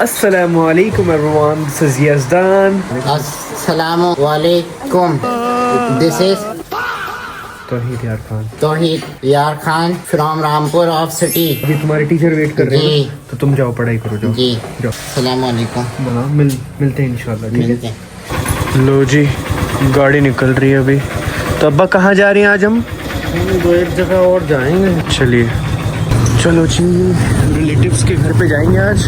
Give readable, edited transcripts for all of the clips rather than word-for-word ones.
Assalamualaikum everyone, this is Yazdan. Assalamu alaikum. This is तौहीद यार Khan. Tawheed Yar Khan from Rampur of City. अभी तुम्हारे teacher wait कर रहे जी। हैं तो तुम जाओ पढ़ाई करो, जाओ जी। जाओ। अस्सलाम वालेकुम। हाँ, मिलते हैं इंशाल्लाह, ठीक मिलते है। हैं। लो जी, गाड़ी निकल रही है अभी। तो अब्बा कहाँ जा रहे हैं आज हम? दो एक जगह और जाएंगे। चलिए, चलो जी, रिलेटिव्स के घर पे जाएंगे आज।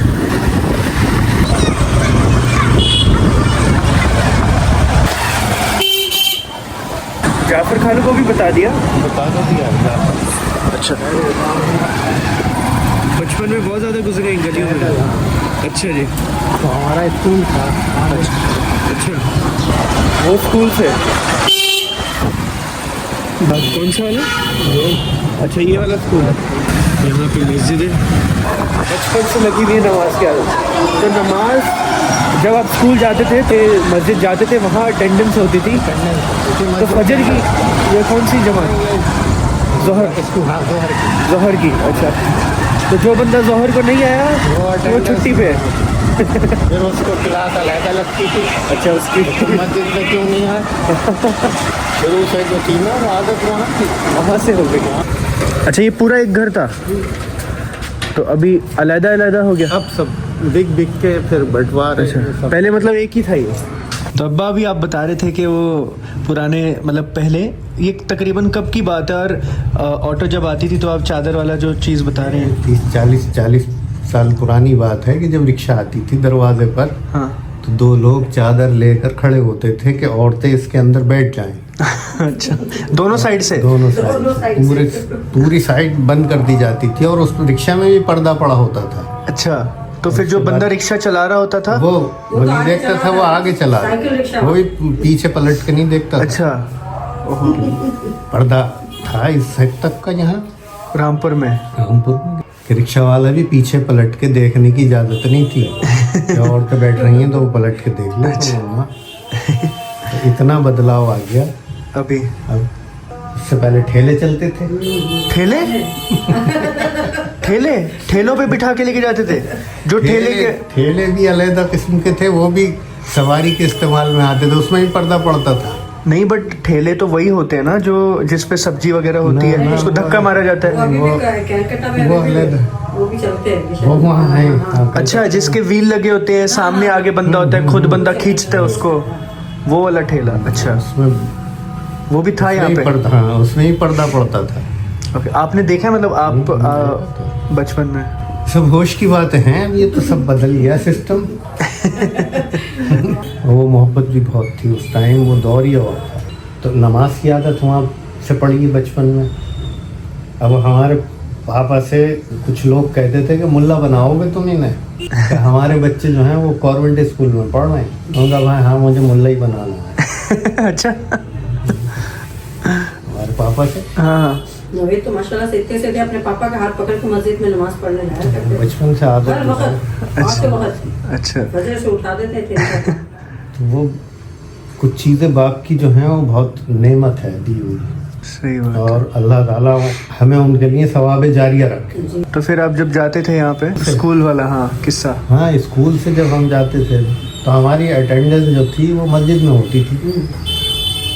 जाफर खान को भी बता दिया? बता दो दिया। अच्छा, बचपन में बहुत ज़्यादा गुजरे इन गलियों में। अच्छा जी, तो हमारा स्कूल था। अच्छा, वो स्कूल से कौन सा वाला? अच्छा, ये वाला स्कूल है। यहाँ पे मस्जिद है, बचपन से लगी हुई है नमाज की आदत। तो नमाज जब आप स्कूल जाते थे तो मस्जिद जाते थे, वहाँ अटेंडेंस होती थी। तो फजर की ये कौन सी जमात? जोहर की। अच्छा, तो जो बंदा जोहर को नहीं आया वो छुट्टी पे है। फिर उसको क्लास अलग लगती थी। अच्छा, उसकी मस्जिद में क्यों नहीं है? शुरू से जो थी ना वो आदत वहाँ थी। वहाँ से हो गई। अच्छा, ये पूरा एक घर था तो अभी अलग-अलग हो गया? अब सब बिक के फिर बंटवारे। अच्छा, पहले मतलब एक ही था ये। तो अब्बा अभी आप बता रहे थे कि वो पुराने मतलब पहले, ये तकरीबन कब की बात है? और ऑटो जब आती थी तो आप चादर वाला जो चीज़ बता रहे हैं, 30-40 साल पुरानी बात है कि जब रिक्शा आती थी दरवाजे पर, हाँ। तो दो लोग चादर लेकर खड़े होते थे कि औरतें इसके अंदर बैठ जाएं। अच्छा, दोनों साइड से? दोनों साइड पूरी साइड बंद कर दी जाती थी और उस रिक्शा में भी पर्दा पड़ा होता था। अच्छा, तो फिर जो बंदा रिक्शा चला रहा होता था वो नहीं देखता था, वो आगे चला, वो भी पीछे पलट के नहीं देखता था। अच्छा, पर्दा था इस साइड तक का, यहाँ रामपुर में कि रिक्शा वाला भी पीछे पलट के देखने की इजाजत नहीं थी कि औरतें बैठ रही हैं तो वो पलट के देख ले। अच्छा। तो इतना बदलाव आ गया अभी। अब। उससे पहले ठेले चलते थे। ठेले ठेलों पे बिठा के लेके जाते थे? जो ठेले भी अलग किस्म के थे, वो भी सवारी के इस्तेमाल में आते थे, उसमें भी पर्दा पड़ता था। नहीं, बट ठेले तो वही होते हैं ना जो जिस पे सब्जी वगैरह होती है, उसको धक्का मारा जाता है। वो अलग, वो वहाँ है। अच्छा, जिसके व्हील लगे होते हैं, सामने आगे बंदा होता है, खुद बंदा खींचता है उसको, वो वाला ठेला। अच्छा, उसमें वो भी था यहाँ पे? हाँ, उसमें ही पर्दा पड़ता था। ओके, आपने देखा मतलब आप बचपन में? सब होश की बातें हैं, अब ये तो सब बदल गया सिस्टम। वो मोहब्बत भी बहुत थी उस टाइम, वो दौर ही और था। तो नमाज की आदत वहाँ से पड़ी बचपन में। अब हमारे पापा से कुछ लोग कहते थे कि मुल्ला बनाओगे तुम इन्हें, कि हमारे बच्चे जो हैं वो कॉन्वेंट स्कूल में पढ़ रहे हैं। उनका भाई हाँ, मुझे मुल्ला ही बनाना है। अच्छा, हमारे पापा से। हाँ, ये तो माशाल्लाह से इतने से अपने पापा का हाथ पकड़ के मस्जिद में नमाज पढ़ने जाया करते थे। बचपन से आदत हर वक्त, अच्छा। अच्छा, फजर से उठा देते थे। तो वो कुछ चीज़ें बाप की जो हैं वो बहुत नेमत है दी हुई, सही बात। और अल्लाह ताला हमें उनके लिए सवाब जारिया रखे। तो फिर आप जब जाते थे यहाँ पे स्कूल वाला, हाँ, किस्सा? हाँ, स्कूल से जब हम जाते थे तो हमारी अटेंडेंस जो थी वो मस्जिद में होती थी।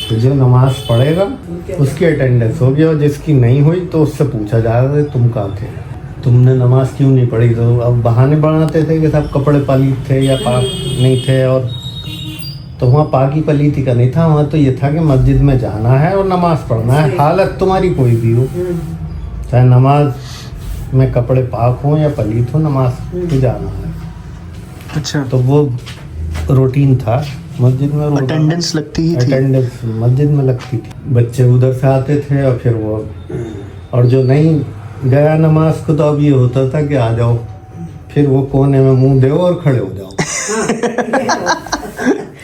तो जो नमाज पढ़ेगा उसकी अटेंडेंस होगी, और जिसकी नहीं हुई तो उससे पूछा जाएगा तुम कहाँ थे, तुमने नमाज क्यों नहीं पढ़ी? तो अब बहाने बनाते थे कि सब कपड़े पलीत थे या पाक नहीं थे। और तो वहाँ पाकी पलीती का नहीं था, वहाँ तो ये था कि मस्जिद में जाना है और नमाज पढ़ना है, हालत तुम्हारी कोई भी हो, चाहे नमाज में कपड़े पाक हों या पलीत हो, नमाज को जाना है। अच्छा, तो वो रूटीन था मस्जिद में। अटेंडेंस लगती ही थी? अटेंडेंस मस्जिद में लगती थी। बच्चे उधर से आते थे और फिर वो, और जो नहीं गया नमाज को तो अब ये होता था कि आ जाओ, फिर वो कोने में मुंह दो और खड़े हो जाओ।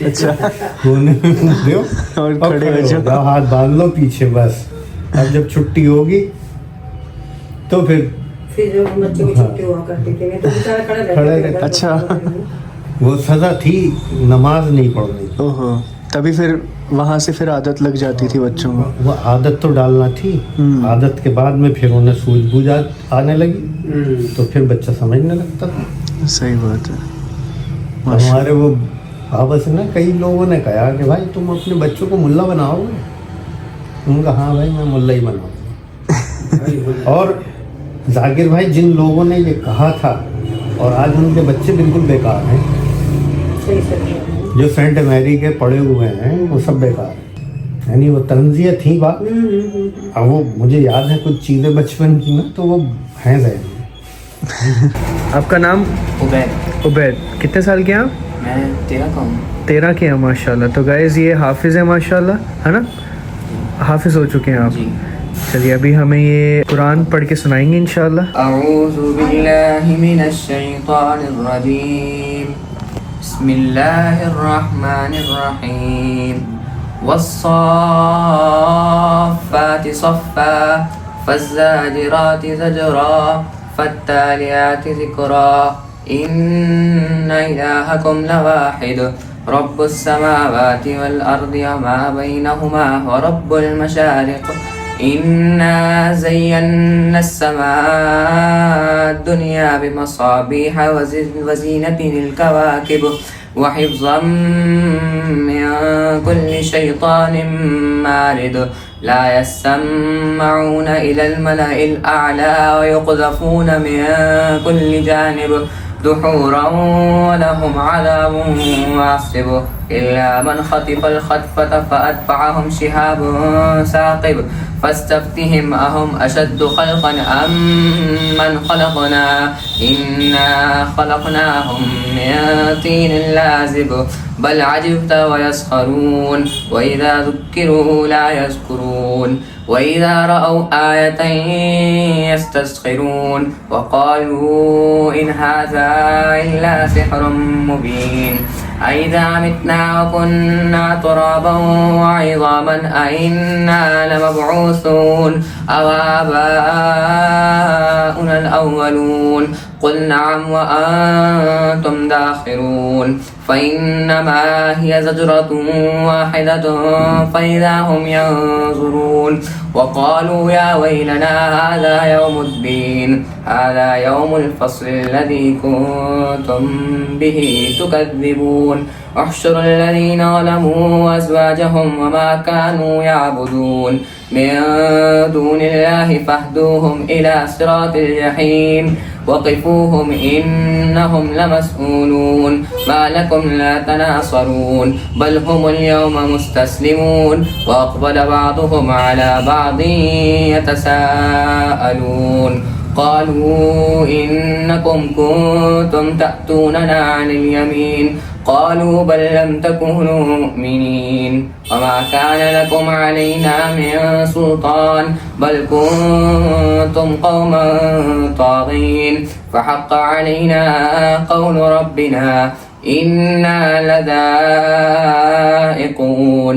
अच्छा, कोने में मुंह दो और खड़े हो जाओ, हाथ बांध लो पीछे बस। अब जब छुट्टी होगी तो फिर जो बच्चों की छुट्टी हुआ करती थी तो बेचारे खड़े रहते थे। अच्छा, वो सजा थी नमाज नहीं पढ़नी। ओहो, तभी फिर वहाँ से फिर आदत लग जाती थी बच्चों को? वो आदत तो डालना थी, आदत के बाद में फिर उन्हें सूझबूझ आने लगी, तो फिर बच्चा समझने लगता था। सही बात है। हमारे वो बाबा से ना कई लोगों ने कहा कि भाई तुम अपने बच्चों को मुल्ला बनाओगे। उनका हाँ भाई मैं मुल्ला ही बनाऊंगा। और जाकिर भाई जिन लोगों ने ये कहा था और आज उनके बच्चे बिल्कुल बेकार हैं। सही सही। जो सेंट मैरी के पढ़े हुए हैं वो सब बेकार हैं। यानी वो तंजिया थी बात। अब वो मुझे याद है कुछ चीज़ें बचपन की ना, तो वो हैं ज़हन में। आपका नाम? उबैद। उबैद। कितने साल के हैं आप? मैं 13 का हूँ। 13 के हैं माशाल्लाह। तो गाइस ये हाफिज़ है माशाल्लाह, है ना? हाफिज़ हो चुके हैं आप। जी। चलिए अभी हमें ये कुरान पढ़ के सुनाएंगे इंशाल्लाह। अऊज़ु बिल्लाहि मिनश शैतानिर रजीम। बिस्मिल्लाहिर रहमानिर रहीम। वस्साफ़ाति सफ़्फ़ा फ़ज़्ज़ाजिराति ज़जरा फ़त्तालियाति ज़िक्रा इन्ना इलाहकुम लवाहिद रब्बुस समावाति वल अर्दि वमा बैनहुमा व रब्बुल मशारिक़ इन्ना ज़य्यन्ना अस्समाअद दुनिया बिमसाबिह व ज़ीनतिल कवाकिब व हिफ़्ज़म मिन कुल्लि शैतानिन मारिद ला यस्मऊना इलल मलाइल अअला व युक़ज़फ़ून मिन कुल्लि जानिब दुहूरा व लहुम अज़ाबुन वासिब इल्ला मन खतिफ़ल खतफ़त फ़अतबअहुम शिहाबुन साक़िब फस्तफ्तिहिम अहुम अशद्दु ख़ल्क़न अम्मन ख़लक़ना इन्ना ख़लक़नाहुम मिन तीनिन लाज़िब बल अजिब्त व यस्ख़रून व इज़ा ज़ुक्किरू ला यज़्कुरून व इज़ा रअव आयतन यस्तस्ख़िरून व क़ालू इन हाज़ा इल्ला सिह्रुम मुबीन अइज़ा मितना व कुन्ना तुराबन व इज़ामन अइन्ना लमबऊसून अव आबाउनल अव्वलून क़ुल नअम व अंतुम दाखिरून फ़इन्नमा हिय ज़जरतुन वाहिदतुन फ़इज़ा हुम यंज़ुरून वक़ालू या वैलना हाज़ा यौमुद्दीन हाज़ा यौमुल फ़स्लिल्लज़ी कुन्तुम बिही तुकज़्ज़िबून अहशुरुल लज़ीना ज़लमू वअज़वाजहुम वमा कानू यअबुदून मिन दूनिल्लाहि फ़हदूहुम इला सिरातिल जहीम वक़िफूहुम इन्नहुम लमसऊलून मा लकुम ला तनासरून बल हुमुल यौमा मुस्तस्लिमून व अक़बल बअदुहुम अला बअदिन यतसाअलून क़ालू इन्नकुम कुन्तुम तअतूनना अनिल यमीन क़ालू बल लम तकूनू मुअ्मिनीन वमा कान लकुम अलैना मिन सुल्तान बल कुन्तुम क़ौमन ताग़ीन फ़हक़्क़ अलैना क़ौलु रब्बिना इन्ना लज़ाइक़ून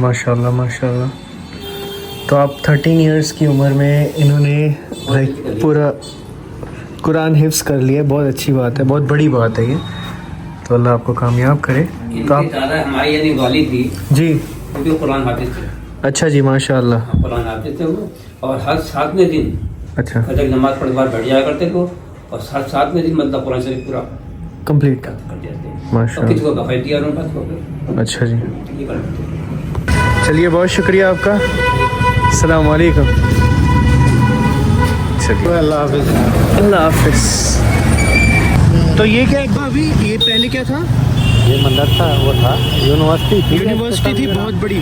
माशाल्लाह माशाल्लाह। तो आप 13 इयर्स की उम्र में इन्होंने लाइक पूरा कुरान हिफ्ज़ कर लिया। बहुत अच्छी बात है, बहुत बड़ी बात है ये। तो अल्लाह आपको कामयाब करे। तो आप हमारी यानी वालिद थी जी वो भी कुरान हाफिज थे। अच्छा जी माशाल्लाह। कुरान हाफिज थे वो और हर 7वें दिन अच्छा फजर की नमाज पढ़ने के बाद बैठ जाया करते थे वो और 7वें दिन मतलब कुरान शरीफ पूरा कंप्लीट कर दिया थे और माशाल्लाह। किसी को बखैर दिया उन्होंने बस वो अच्छा जी, ये करते थे। चलिए बहुत शुक्रिया आपका। अस्सलाम वालेकुम। चलिए अल्लाह हाफिज़। अल्लाह हाफिज़। तो ये क्या है भाभी, ये पहले क्या था? ये मंदिर था, वो था यूनिवर्सिटी थी। यूनिवर्सिटी थी बहुत बड़ी।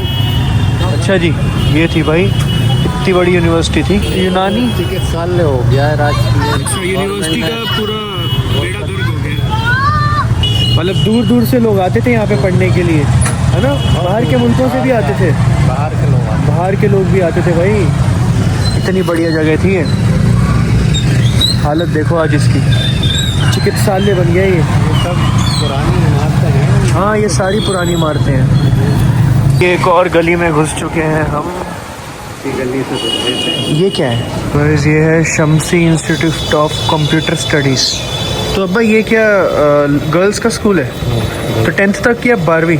अच्छा जी, ये थी भाई, इतनी बड़ी यूनिवर्सिटी थी। यूनानी चिकित्सालय हो गया है राजकीय। यूनिवर्सिटी का पूरा बेड़ा मतलब दूर दूर से लोग आते थे यहाँ पे पढ़ने के लिए, है ना? बाहर के मुल्कों से भी आते थे, बाहर के लोग भी आते थे भाई। इतनी बढ़िया जगह थी ये। हालत देखो आज इसकी, चिकित्सालय बन गया ये। सब पुरानी इमारतें हैं। हाँ ये सारी पुरानी इमारतें हैं। ये एक और गली में घुस चुके हैं हम। की गली से गुजरे थे। ये क्या है? बस ये है शमसी इंस्टीट्यूट ऑफ कंप्यूटर स्टडीज़। तो अब्बा ये क्या गर्ल्स का स्कूल है? तो 10th तक या 12वीं?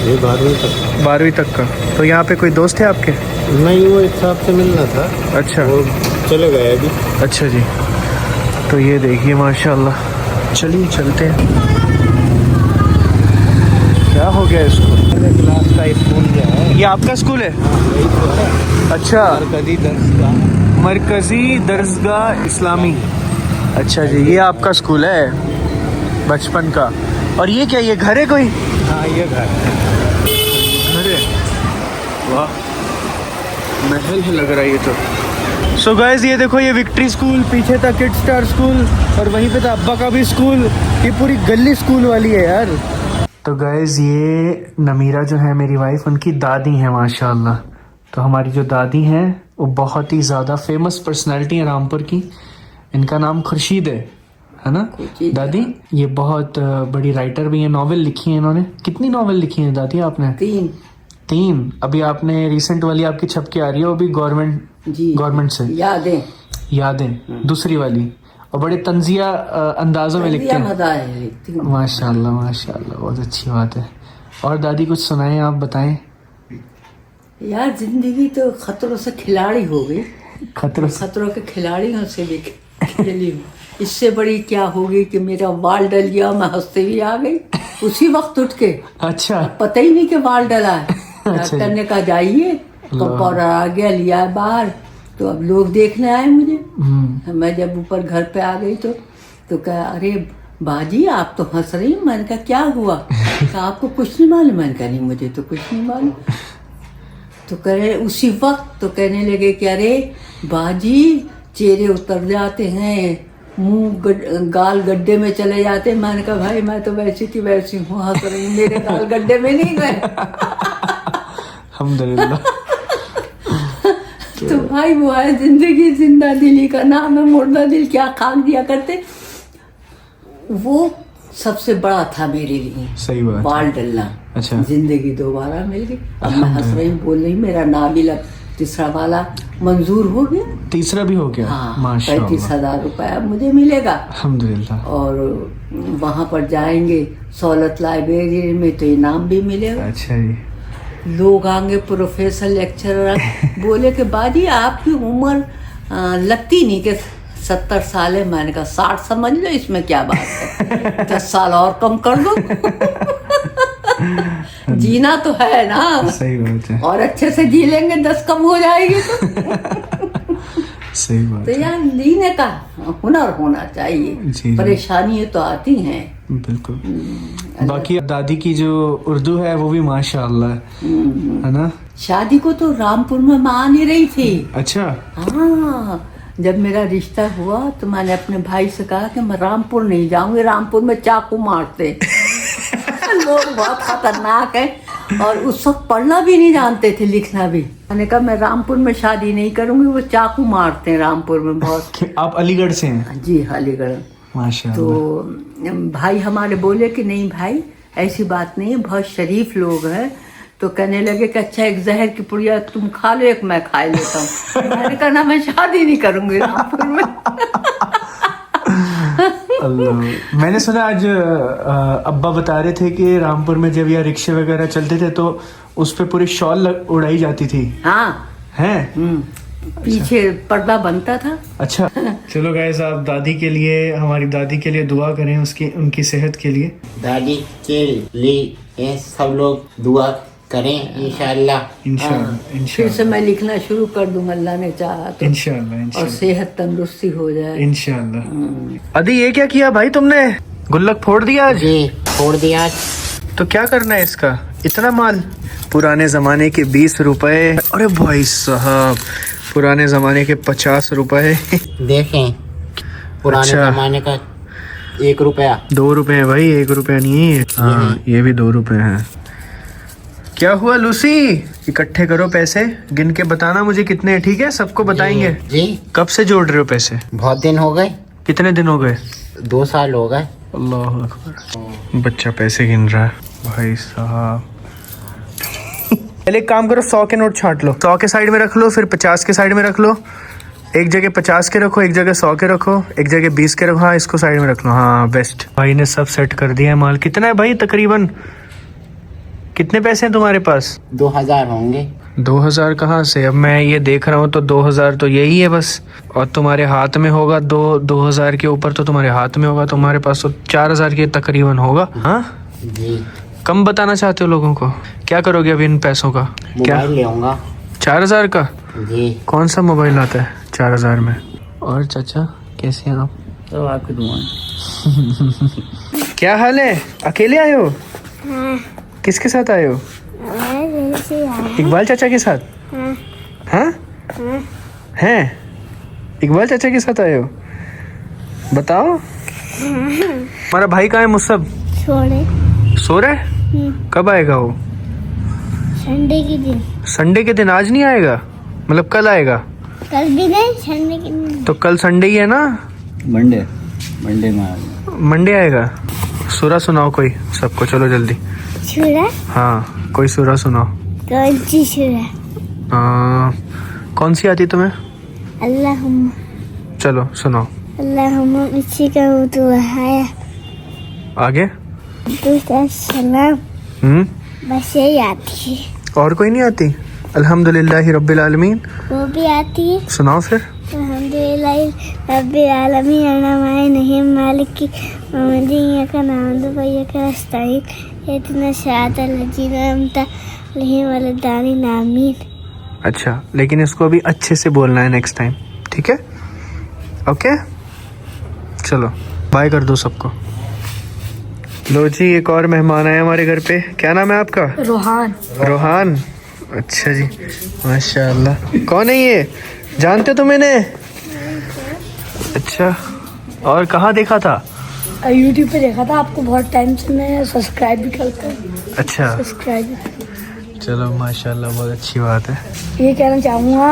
ये 12वीं तक। 12वीं तक का। तो यहाँ पे कोई दोस्त है आपके? नहीं, वो एक साहब से मिलना था, अच्छा, वो चले गए अभी। अच्छा जी। तो ये देखिए माशाल्लाह। चलिए चलते हैं। क्या हो गया इसको? क्लास का स्कूल जो है, ये आपका स्कूल है? वही तो है। अच्छा, मरकजी दरसगाह। मरकजी दरसगाह इस्लामी। अच्छा जी, ये आपका स्कूल है बचपन का। और ये क्या, ये घर है कोई? हाँ, ये घर है। घर है? वाह, महल है लग रहा है ये तो। सो गाइस ये देखो, ये विक्ट्री स्कूल, पीछे था किड स्टार स्कूल, और वहीं पे था अब्बा का भी स्कूल। ये पूरी गली स्कूल वाली है यार। तो गाइस ये नमीरा जो है मेरी वाइफ, उनकी दादी है माशाल्लाह। तो हमारी जो दादी हैं वो बहुत ही ज़्यादा फेमस पर्सनालिटी है रामपुर की। इनका नाम खुर्शीद है ना दादी? ये बहुत बड़ी राइटर भी है, नॉवेल लिखी है इन्होंने। कितनी नॉवेल लिखी है दादी आपने? 3। अभी आपने रिसेंट वाली आपकी छप के आ रही है, वो भी गवर्नमेंट से। यादें दूसरी वाली, और बड़े तंजिया अंदाजों में लिखते हैं। माशाल्लाह माशाल्लाह, बहुत अच्छी बात है। और दादी कुछ सुनाएं, आप बताएं। यार जिंदगी तो खतरों से खिलाड़ी हो गई। खतरों के खिलाड़ियों से भी खेली हूँ। इससे बड़ी क्या होगी कि मेरा बाल डल गया, मैं हंसते भी आ गई उसी वक्त उठ के। अच्छा, पता ही नहीं कि बाल डला है। अच्छा। डॉक्टर ने कहा जाइए, कंपाउंडर आ गया, लिया है बाहर। तो अब लोग देखने आए मुझे। मैं जब ऊपर घर पे आ गई तो कहा, अरे बाजी आप तो हंस रही। मैंने कहा क्या हुआ? कहा आपको कुछ नहीं मालूम? मैंने कहा नहीं, मुझे तो कुछ नहीं मालूम। तो कह रहे उसी वक्त तो कहने लगे कि अरे बाजी चेहरे उतर जाते हैं, मुंह गाल गड्ढे में चले जाते हैं। मैंने कहा भाई मैं तो वैसी की वैसी हूँ, हंस रही, मेरे गाल गड्ढे में नहीं गए। अल्हम्दुलिल्लाह। तो भाई वो है जिंदगी, जिंदा दिली का नाम है, मुर्दा दिल क्या खाक दिया करते। वो सबसे बड़ा था मेरे लिए। सही बात। बाल डलना। अच्छा। जिंदगी दोबारा मिल गई। अब मैं हंस रही बोल रही, मेरा नाबिल तीसरा वाला मंजूर हो गया। तीसरा भी हो गया? हाँ, माशाल्लाह। 35,000 रुपया मुझे मिलेगा। अल्हम्दुलिल्लाह। और वहाँ पर जाएंगे सहूलत लाइब्रेरी में तो इनाम भी मिलेगा। अच्छा जी। लोग आएंगे, प्रोफेसर लेक्चरर बोले कि बाजी आपकी उम्र लगती नहीं कि 70 साल है। मैंने कहा 60 समझ लो, इसमें क्या बात है, 10 साल और कम कर दो। जीना तो है ना। सही बात है। और अच्छे से जी लेंगे, 10 कम हो जाएगी तो। सही बात तो है। यार जीने का हुनर होना जी, चाहिए। जी। परेशानियां तो आती हैं। बिल्कुल। बाकी दादी की जो उर्दू है वो भी माशाल्लाह है ना? शादी को तो रामपुर में मैं आ नहीं रही थी। अच्छा। हाँ, जब मेरा रिश्ता हुआ तो मैंने अपने भाई से कहा कि मैं रामपुर नहीं जाऊंगी, रामपुर में चाकू मारते। लोग बहुत खतरनाक है और उस वक्त पढ़ना भी नहीं जानते थे, लिखना भी। मैंने कहा मैं रामपुर में शादी नहीं करूंगी, वो चाकू मारते हैं रामपुर में बहुत। आप अलीगढ़ से हैं? जी अलीगढ़। माशाल्लाह। तो भाई हमारे बोले कि नहीं भाई ऐसी बात नहीं है, बहुत शरीफ लोग हैं। तो कहने लगे कि अच्छा एक जहर की पुड़िया तुम खा लो, एक मैं खा लेता हूँ। मैंने कहा ना मैं शादी नहीं करूंगी रामपुर में। अल्लाह। मैंने सुना आज अब्बा बता रहे थे कि रामपुर में जब यहाँ रिक्शे वगैरह चलते थे तो उस पे पूरी शॉल उड़ाई जाती थी। हाँ हैं? पीछे पर्दा बनता था। अच्छा। चलो गाइस, आप दादी के लिए, हमारी दादी के लिए दुआ करें, उसकी उनकी सेहत के लिए। दादी के लिए सब लोग दुआ करें इंशाल्लाह। इंशाल्लाह फिर से मैं लिखना शुरू कर दूंगा अल्लाह ने चाहा तो। इंशाल्लाह और सेहत तंदुरुस्ती हो जाए इंशाल्लाह। अदी ये क्या किया भाई तुमने? गुल्लक फोड़ दिया आज? जी फोड़ दिया। तो क्या करना है इसका? इतना माल? पुराने जमाने के 20 रुपए। अरे भाई साहब, पुराने जमाने के 50 रुपए। देखें पुराने अच्छा। जमाने का ₹1। 2 रुपए है भाई, 1 रुपया नहीं है। हाँ ये भी 2 रुपए हैं। क्या हुआ लूसी? इकट्ठे करो पैसे, गिन के बताना मुझे कितने हैं, ठीक है? सबको बताएंगे। जी। कब से जोड़ रहे हो पैसे? बहुत दिन हो गए। कितने दिन हो गए? 2 साल हो गए। अल्लाह अकबर। बच्चा पैसे गिन रहा है भाई साहब। पहले एक काम करो, 100 के नोट छांट लो, 100 के साइड में रख लो, फिर 50 के साइड में रख लो। एक जगह 50 के रखो, एक जगह 100 के रखो, एक जगह 20 के रखो। हाँ इसको साइड में रख लो। हाँ बेस्ट। भाई ने सब सेट कर दिया है माल। कितना है भाई तकरीबन? कितने पैसे हैं तुम्हारे पास? 2000 होंगे। 2000 कहाँ से? अब मैं ये देख रहा हूँ तो 2000 तो यही है बस, और तुम्हारे हाथ में होगा 2000 के ऊपर तो तुम्हारे हाथ में होगा, तुम्हारे पास तो 4000 के तकरीबन होगा। हाँ जी। कम बताना चाहते हो लोगों को? क्या करोगे अभी इन पैसों का? क्या मोबाइल ले आऊंगा। 4000 का? जी। कौन सा मोबाइल आता है 4000 में? और चाचा कैसे हैं आप? तो आपकी दुआएं। क्या हाल है? अकेले आए हो? किसके साथ आए हो? इकबाल चाचा के साथ? हाँ हैं? इकबाल चाचा के साथ आए हो? बताओ। हमारा भाई कहाँ है? मुसब सो रहा है? कब आएगा वो? संडे के दिन। संडे के दिन? आज नहीं आएगा? मतलब कल आएगा? कल भी नहीं, संडे के दिन। तो कल संडे ही है ना? मंडे में आएगा। मंडे आएगा। सूरा सुनाओ कोई सबको, चलो जल्दी। सूरा? हाँ कोई सूरा सुनाओ। कौन सी सूरा? कौन सी आती तुम्हें? अल्लाहुम्मा। चलो सुनाओ। अल्लाहुम्मा इसी का तो है। आगे? सलाम। बस यही आती है। और कोई नहीं आती? अल्हम्दुलिल्लाहि रब्बिल आलमीन वो भी आती है। सुनाओ फिर। अल्हम्दुलिल्लाहि रब्बिल आलमीन अन्नामाय नहीं मालिक की ममदिया का नाम दो भैया का अस्ताइन इतना शाद अलजीना अमता लही वाले दानी नामीन। अच्छा लेकिन इसको अभी अच्छे से बोलना है नेक्स्ट टाइम, ठीक है? ओके चलो बाय कर दो सबको। लो जी एक और मेहमान आए हमारे घर पे। क्या नाम है आपका? रोहान। रोहान? अच्छा जी माशाल्लाह। कौन है ये? जानते तो मैंने? अच्छा और कहाँ देखा था? यूट्यूब पे देखा था आपको बहुत टाइम से, मैं सब्सक्राइब भी करता हूँ। अच्छा सब्सक्राइब। चलो माशाल्लाह बहुत अच्छी बात है। ये कहना चाहूँगा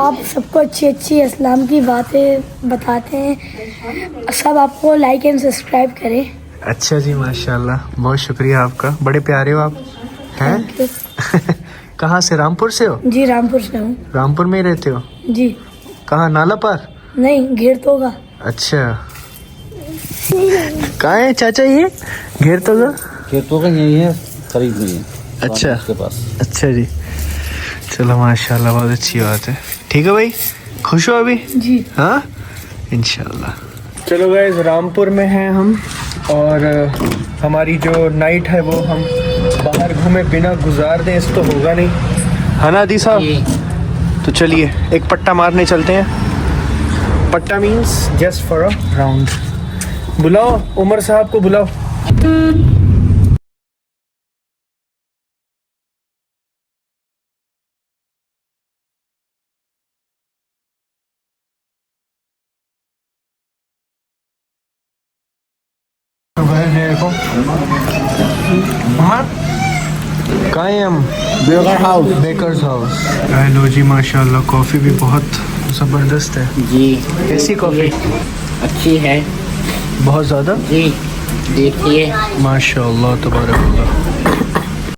आप सबको अच्छी अच्छी इस्लाम की बातें बताते हैं, सब आपको लाइक एंड सब्सक्राइब करें। अच्छा जी माशाल्लाह बहुत शुक्रिया आपका, बड़े प्यारे हो आप हैं। कहाँ से? रामपुर से हो? जी रामपुर से हूँ। रामपुर में ही रहते हो? जी। कहाँ? नाला पार? नहीं घेर तो होगा। अच्छा कहाँ है चाचा ये? घेर तो का? खेतों का यही है, करीब नहीं है। अच्छा उसके पास। अच्छा जी चलो माशाल्लाह बहुत अच्छी बात है। ठीक है भाई, खुश हो अभी? जी हाँ इंशाल्लाह। चलो गाइस रामपुर में हैं हम, और हमारी जो नाइट है वो हम बाहर घूमे बिना गुजार दें इस तो होगा नहीं, है ना दी साहब? तो चलिए एक पट्टा मारने चलते हैं। पट्टा means just for a round. बुलाओ उमर साहब को बुलाओ। कहाँ हैं हम? Bakers house. हेलो जी माशाल्लाह कॉफ़ी भी बहुत ज़बरदस्त है। जी। कैसी कॉफ़ी? अच्छी है बहुत ज़्यादा। जी। देखिए माशाल्लाह तबारक अल्लाह।